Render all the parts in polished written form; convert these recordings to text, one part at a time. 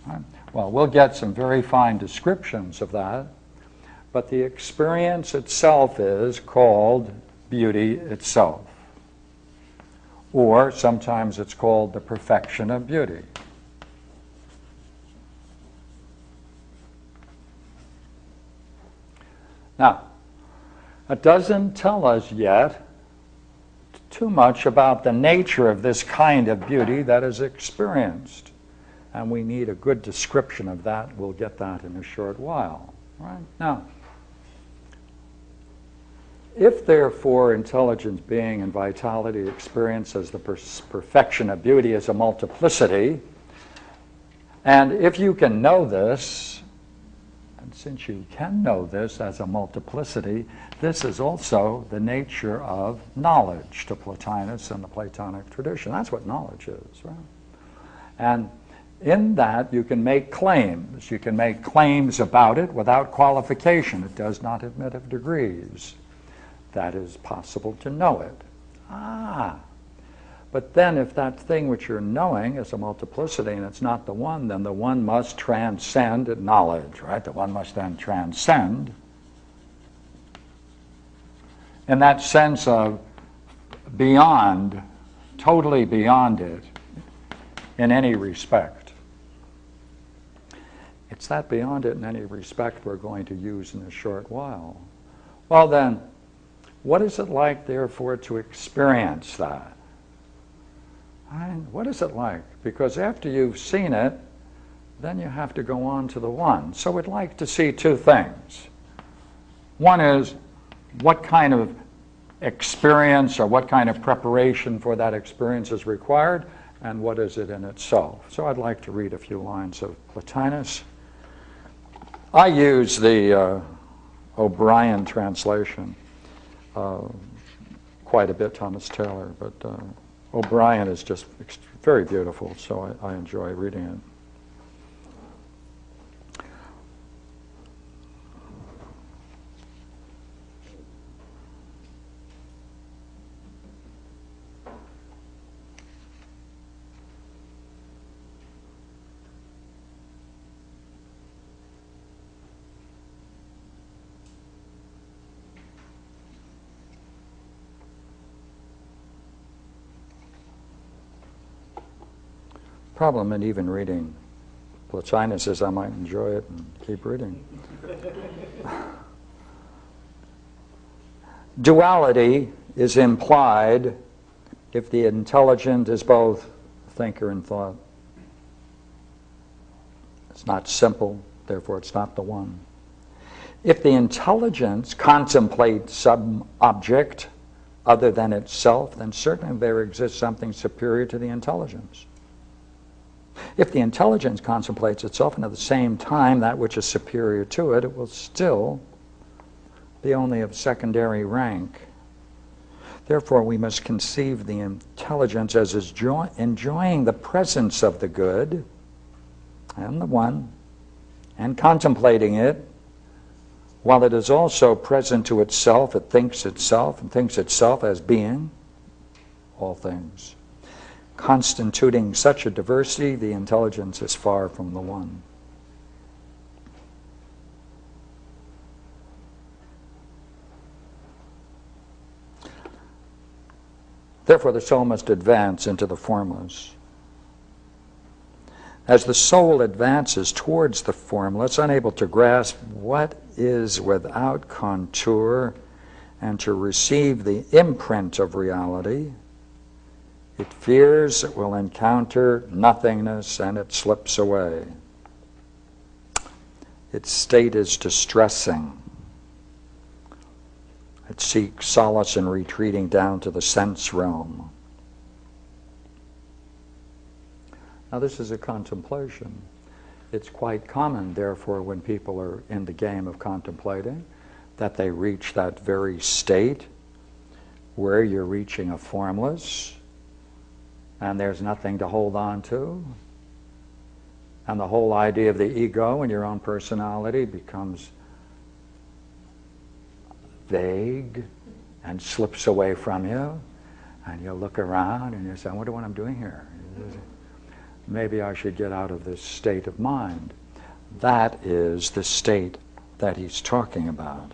Right? Well, we'll get some very fine descriptions of that, but the experience itself is called beauty itself. Or sometimes it's called the perfection of beauty. Now, it doesn't tell us yet too much about the nature of this kind of beauty that is experienced. And we need a good description of that. We'll get that in a short while. Right? Now, if therefore intelligence, being, and vitality experience as the perfection of beauty is a multiplicity, and if you can know this, and since you can know this as a multiplicity, this is also the nature of knowledge to Plotinus and the Platonic tradition. That's what knowledge is, right? And in that you can make claims. You can make claims about it without qualification. It does not admit of degrees. That is possible to know it. But then if that thing which you're knowing is a multiplicity and it's not the one, then the one must transcend knowledge, right? The one must then transcend in that sense of beyond, totally beyond it in any respect. It's that beyond it in any respect we're going to use in a short while. Well then, what is it like, therefore, to experience that? What is it like? Because after you've seen it, then you have to go on to the one. So we'd like to see two things. One is, what kind of experience or what kind of preparation for that experience is required, and what is it in itself? So I'd like to read a few lines of Plotinus. I use the O'Brien translation quite a bit, Thomas Taylor, but O'Brien is just very beautiful, so I enjoy reading it. Problem in even reading Plotinus is I might enjoy it and keep reading. Duality is implied if the intelligent is both thinker and thought. It's not simple, therefore it's not the one. If the intelligence contemplates some object other than itself, then certainly there exists something superior to the intelligence. If the intelligence contemplates itself and at the same time that which is superior to it, it will still be only of secondary rank. Therefore, we must conceive the intelligence as enjoying the presence of the good and the one, and contemplating it, while it is also present to itself, it thinks itself, and thinks itself as being all things. Constituting such a diversity, the intelligence is far from the one. Therefore, the soul must advance into the formless. As the soul advances towards the formless, unable to grasp what is without contour and to receive the imprint of reality, it fears it will encounter nothingness and it slips away. Its state is distressing. It seeks solace in retreating down to the sense realm. Now this is a contemplation. It's quite common, therefore, when people are in the game of contemplating, that they reach that very state where you're reaching a formless, and there's nothing to hold on to, and the whole idea of the ego and your own personality becomes vague and slips away from you, and you look around and you say, I wonder what I'm doing here. maybe I should get out of this state of mind. That is the state that he's talking about.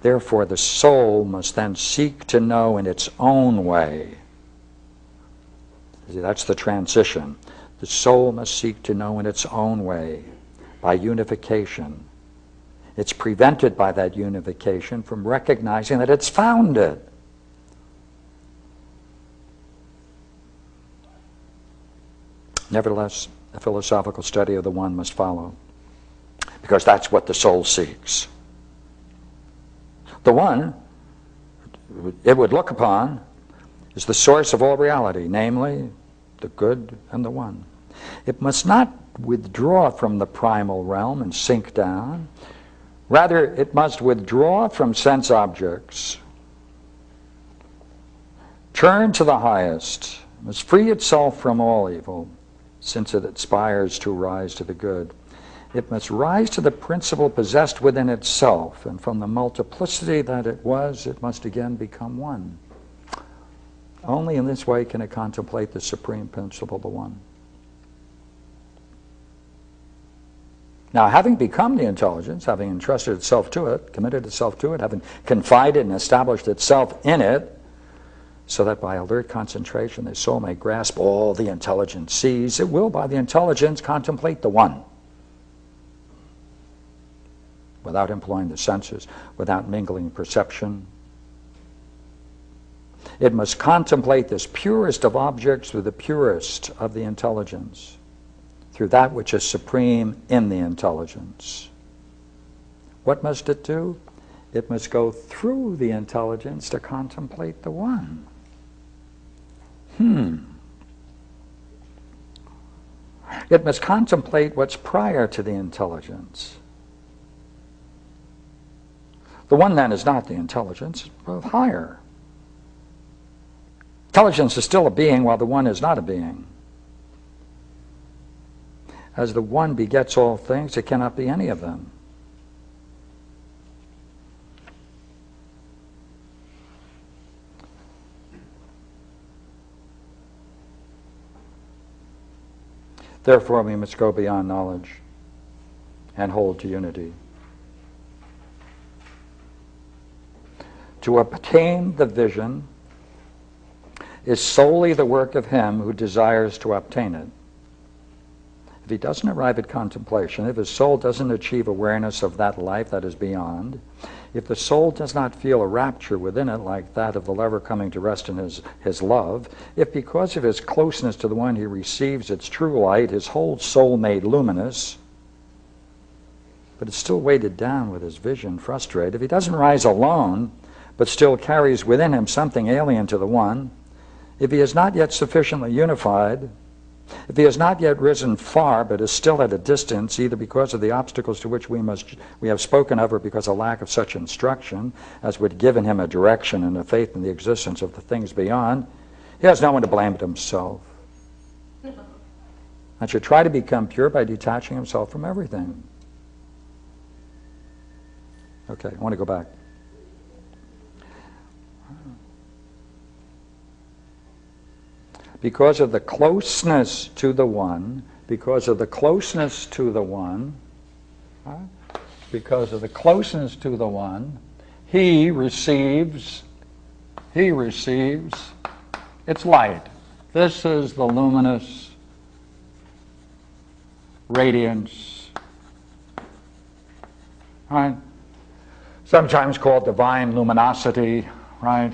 Therefore, the soul must then seek to know in its own way. See, that's the transition. The soul must seek to know in its own way, by unification. It's prevented by that unification from recognizing that it's found it. Nevertheless, a philosophical study of the one must follow, because that's what the soul seeks. The one, it would look upon, is the source of all reality, namely, the good and the one. It must not withdraw from the primal realm and sink down. Rather, it must withdraw from sense objects, turn to the highest, must free itself from all evil, since it aspires to rise to the good. It must rise to the principle possessed within itself, and from the multiplicity that it was, it must again become one. Only in this way can it contemplate the supreme principle, the one. Now, having become the intelligence, having entrusted itself to it, committed itself to it, having confided and established itself in it, so that by alert concentration the soul may grasp all the intelligence sees, it will by the intelligence contemplate the one, without employing the senses, without mingling perception. It must contemplate this purest of objects with the purest of the intelligence, through that which is supreme in the intelligence. What must it do? It must go through the intelligence to contemplate the one. It must contemplate what's prior to the intelligence. The one then is not the intelligence, but higher. Intelligence is still a being while the one is not a being. As the one begets all things, it cannot be any of them. Therefore, we must go beyond knowledge and hold to unity. To obtain the vision is solely the work of him who desires to obtain it. If he doesn't arrive at contemplation, if his soul doesn't achieve awareness of that life that is beyond, if the soul does not feel a rapture within it like that of the lover coming to rest in his love, if because of his closeness to the one he receives its true light, his whole soul made luminous, but it's still weighted down with his vision frustrated, if he doesn't rise alone, but still carries within him something alien to the one, if he is not yet sufficiently unified, if he has not yet risen far, but is still at a distance, either because of the obstacles to which we have spoken of, or because of lack of such instruction as would give in him a direction and a faith in the existence of the things beyond, he has no one to blame but himself. And should try to become pure by detaching himself from everything. Okay, I want to go back. Because of the closeness to the one, because of the closeness to the one, because of the closeness to the one, he receives its light. This is the luminous radiance, right? Sometimes called divine luminosity, right?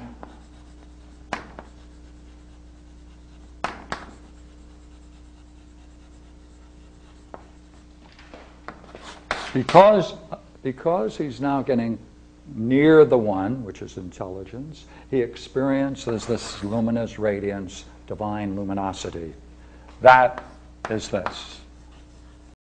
Because he's now getting near the one, which is intelligence, he experiences this luminous radiance, divine luminosity. That is this.